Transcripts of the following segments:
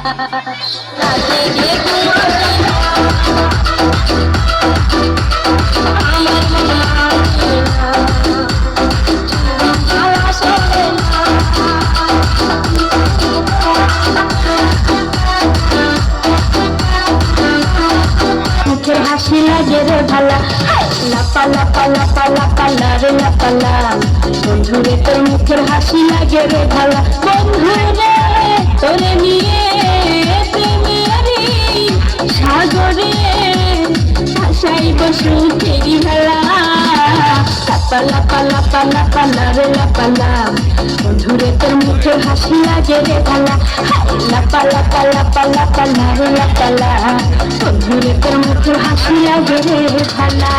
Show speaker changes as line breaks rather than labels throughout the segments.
রাতে গে ঘুমাতে আমার মনে আসে না, ভালো চলে না। মুখের হাসি লাগে রে ভালা, লাপা লাপা লাপা লাপা লা রে লাপা লা। বন্ধুরে তোর মুখের হাসি লাগে রে ভালা, বন্ধুরে তোরে নিয়ে প্রেমেরই সাগরে ভাসাইব সুখেরই ভেলা। লাপা লাপা লাপা লাপা লা রে লাপা লা। বন্ধুরে তোর মুখের হাসি লাগে রে ভালা, লাপা লাপা লাপা লাপা লা রে লাপা লা। বন্ধুরে তোর মুখের হাসি লাগে রে ভালা।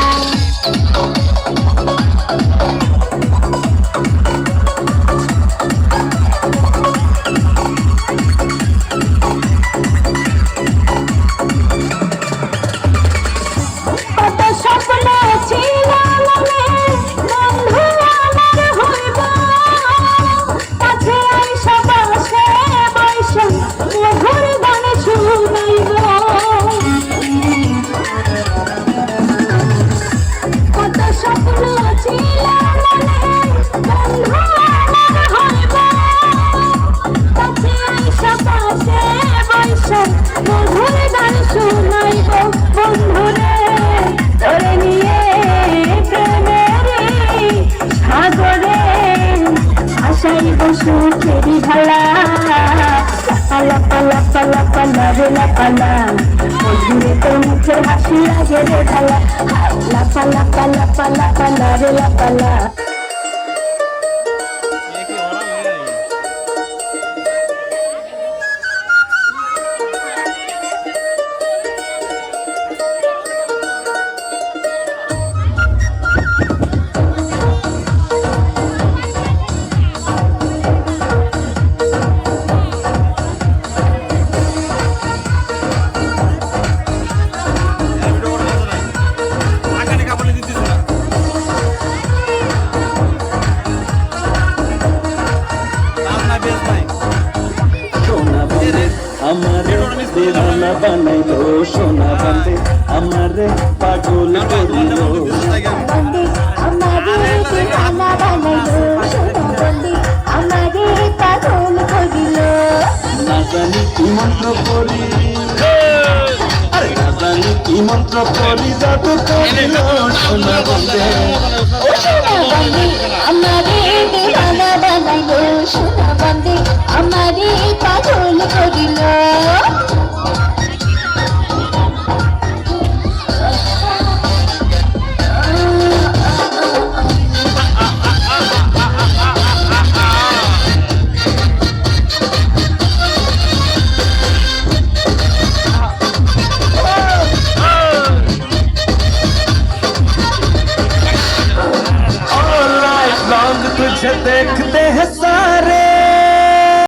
কত স্বপ্ন ছিল মনে, বন্ধু আমার হইব, কাছে আইসা পাশে বইসা মধুর গান শুনাইব। কত স্বপ্ন ছিল মনে, বন্ধু আমার হইব, কাছে আইসা পাশে বইসা মধুর গান শুনাইব। বন্ধুরে তোরে নিয়ে প্রেমেরই সাগরে ভাসাইব সুখেরই ভালা। লাপা লাপা লাপা লা রে লাপা লা। বন্ধুরে তোর মুখের হাসি লাগে রে ভালা, লাপা লাপা লাপা লাপা লা রে লাপা লা।
আমারে দেওয়ানা বানাইলো, সোনা বান্দে আমারে পাগল করিল।
আমারে দিওয়ানা বানাইলো, সোনা বান্দে আমারে পাগল করিল।
না জানি কি মন্ত্র করি, না জানি কি মন্ত্র করি, জাদু করিল সোনা বান্দে।
ও সোনা বান্দে আমারে দিওয়ানা বানাইলো, সোনা বান্দে আমারে পাগল করিল।